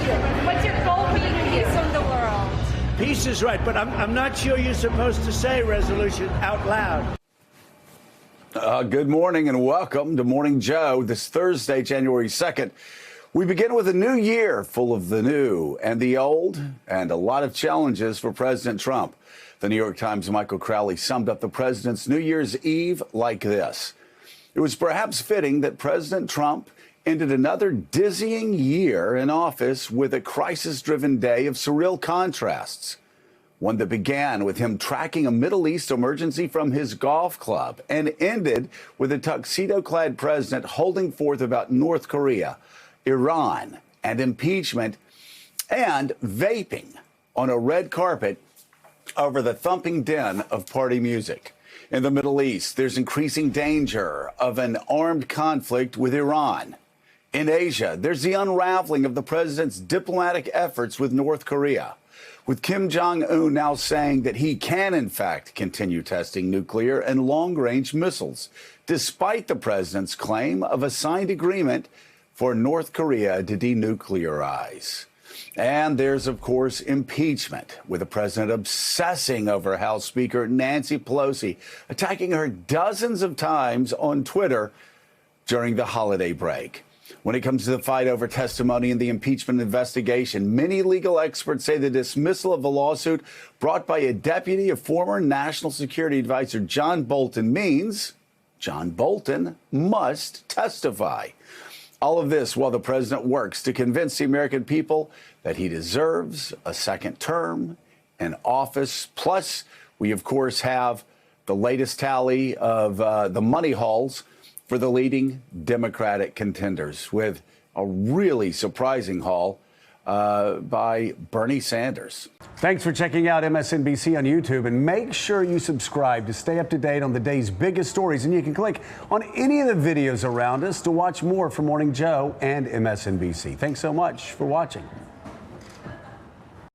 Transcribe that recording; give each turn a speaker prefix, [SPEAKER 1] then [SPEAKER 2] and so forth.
[SPEAKER 1] What's your goal being peace in the world?
[SPEAKER 2] Peace is right, but I'm not sure you're supposed to say resolution out loud.
[SPEAKER 3] Good morning and welcome to Morning Joe. This Thursday, January 2nd, we begin with a new year full of the new and the old and a lot of challenges for President Trump. The New York Times' Michael Crowley summed up the president's New Year's Eve like this. It was perhaps fitting that President Trump ended another dizzying year in office with a crisis-driven day of surreal contrasts. One that began with him tracking a Middle East emergency from his golf club and ended with a tuxedo-clad president holding forth about North Korea, Iran, and impeachment, and vaping on a red carpet over the thumping din of party music. In the Middle East, there's increasing danger of an armed conflict with Iran. In Asia, there's the unraveling of the president's diplomatic efforts with North Korea, with Kim Jong-un now saying that he can, in fact, continue testing nuclear and long-range missiles, despite the president's claim of a signed agreement for North Korea to denuclearize. And there's, of course, impeachment, with the president obsessing over House Speaker Nancy Pelosi, attacking her dozens of times on Twitter during the holiday break. When it comes to the fight over testimony in the impeachment investigation, many legal experts say the dismissal of a lawsuit brought by a deputy of former National Security Advisor John Bolton means John Bolton must testify. All of this while the president works to convince the American people that he deserves a second term in office. Plus, we, of course, have the latest tally of the money hauls for the leading Democratic contenders, with a really surprising haul by Bernie Sanders.
[SPEAKER 4] Thanks for checking out MSNBC on YouTube, and make sure you subscribe to stay up to date on the day's biggest stories. And you can click on any of the videos around us to watch more from Morning Joe and MSNBC. Thanks so much for watching.